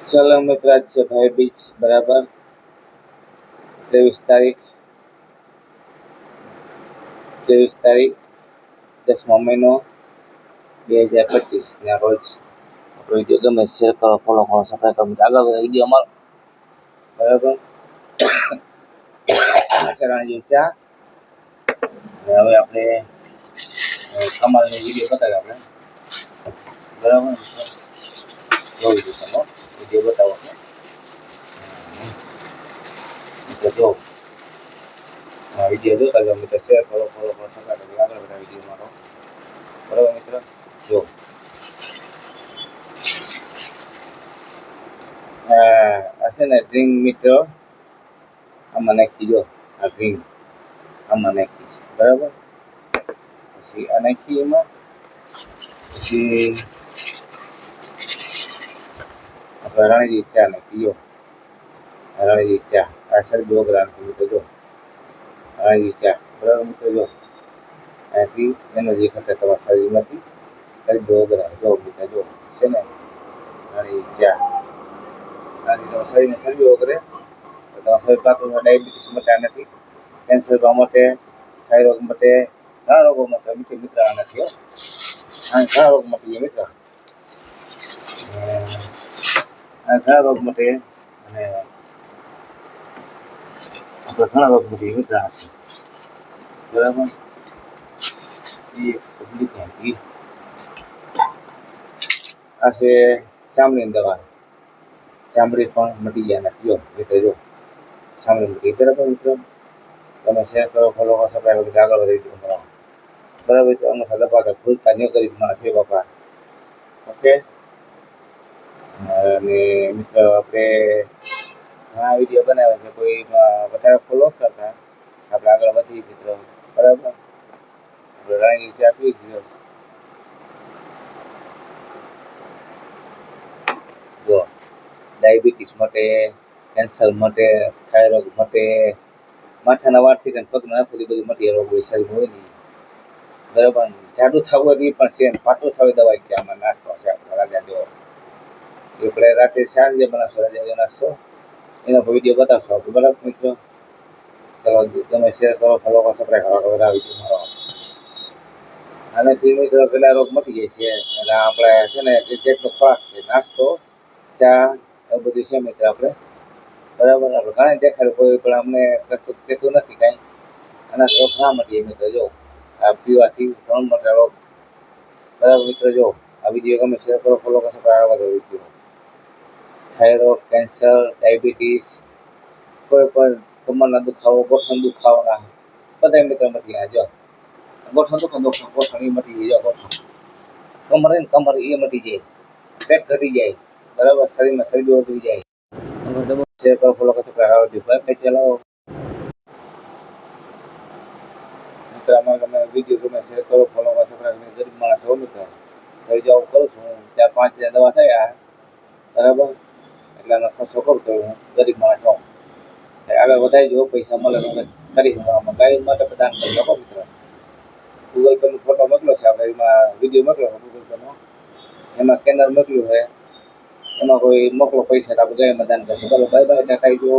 ચલો મિત્ર, આજ છે ભાઈ બીજ બરાબર 23 તારીખ 10મો મહિનો 2025 ના રોજ આપણો વિડીયો ગમે શેર કરો, ફોલો કરો, સબસ્ક્રાઈબ કરો. આગળ બધા વિડીયો અમારો બરાબર સરાણી ચા. અને હવે આપણે કમાલનો વિડીયો બતાવ્યો આપણે બરાબર જોઈ દીધો વિડીયો બતાવો જો વિડીયો જોતા જાઓ મિત્ર, શેર કરો, ફોલો કરો, સબસ્ક્રાઈબ કરો. આગળ બધા વિડીયો મારો બરાબર મિત્ર. જો આ છે ને ડ્રિંક મિત્ર, આમાં નાખી જો આ ડ્રિંક આમાં નાખીશ બરાબર. પછી આ નાખી એમાં, પછી આપણે રાણીજી ચા નાખી જો રાણીજી ચા. આ સર 2 ગ્રામ મિત્ર જો રાણીજી ચા બરાબર મિત્ર. જો અહીંયાથી એનર્જી ઘટે તમારા શરીરમાંથી સર 2 ગ્રામ જો મિત્ર. જો છે ને રાણીજી ચા, આથી તમારા શરીરને ચરબી કરે તો તમારા શરીર પાકું ડાયાબિટીસ મટા નથી, કેન્સર માટે, થાઇરોઇડ માટે, ઘણા રોગો માટે મિત્ર આ નથી. ઘણા રોગ માટે મિત્ર, ઘણા રોગ માટે અને આપણે ઘણા રોગ માટે મિત્ર બરાબર. આ છે ચામડીની દવા, ચામડી પણ મટી ગયા નથી જો મિત્ર. જો ચામડી મટી બરાબર મિત્રો. તમે શેર કરો, ફોલો કરો, સબસ્ક્રાઈબ કરો. આગળ વધી વિડીયો બરાબર છે. અમુક દબાતા ભૂલતા નહીં કરી માણસ છે બાપા. ઓકે. અને મિત્ર આપણે ઘણા વિડીયો બનાવ્યા છે, કોઈ વધારે ફોલો કરતા આપણે આગળ વધી મિત્રો બરાબર. આપણે રાણી ચા પી જ જો ડાયાબિટીસ માટે, કેન્સર માટે, થાઇરોઇડ માટે, માથાના વાળથી કંઈ પગના નાખોથી બધી મટી રોગ હોય શરીર હોય નહીં બરાબર. જાડું થવું હોય એ પણ છે, પાતળું થવી દવાઈ છે. આમાં નાસ્તો છે આપણે રાજા જેવો. આપણે રાતે સાંજે બનાવશો રાજા જેવો નાસ્તો, એનો વિડીયો બતાવશો આપણે બરાબર મિત્રો. ચાલો તમે શેર કરો, ફોલો કરો, સબસ્ક્રાઈબ કરો. બધા વિડીયો મારો આનાથી મિત્રો પેલા રોગ મટી જાય છે. અને આપણે છે ને જેટલો ખોરાક છે, નાસ્તો, ચા એવું બધું છે મિત્ર આપણે બરાબર. આપણે ઘણા દેખાડ્યું કોઈ પણ અમને કહેતું નથી કાંઈ. આના રોગ ઘણા મટી જાય મિત્ર. જો આ પીવાથી ઘણો મોટો રોગ બરાબર મિત્ર. જો આ વિડીયો ગમે શેર કરો, ફોલો કરો, સબસ્ક્રાઈબ કરો. વિડીયો થાઇરોઇડ, કેન્સર, ડાયાબિટીસ, કોઈ પણ કમરના દુખાવો, ગોઠણ દુખાવાના બધા મિત્ર મટી જાય. જો ગોઠણ ગોઠણ એ મટી જાય. જો ગોઠણ કમર એ મટી જાય, પેટ ઘટી જાય બરાબર, શરીરમાં શરીર ઉતરી જાય. શેર કરો, ફોલો કરો, સબસ્ક્રાઈબ ચલાવો મિત્ર. અમારે તમે વિડીયો ગમે શેર કરો, ફોલો કરો, સબસ્ક્રાઈબ. ગરીબ માણસ હો મિત્ર, તો જ આવું કરું છું હું. 4-5 દવા થયા બરાબર, એટલે આનો ખર્ચો કરું તો હું ગરીબ માણસ હોઉં. આગળ વધારી જો પૈસા મળે તો કરી આમાં ગાય માટે દાન કરી શકો મિત્ર. ગૂગલ પેનો ફોટો મોકલો છે આપણે, એમાં વિડીયો મોકલો ગૂગલ પેનો, એમાં કેનર મોકલ્યું છે, એમાં કોઈ મોકલો પૈસા તો આપણે ગાયમાં દાન કરશું. બરાબર. Bye bye. ટાટા જો.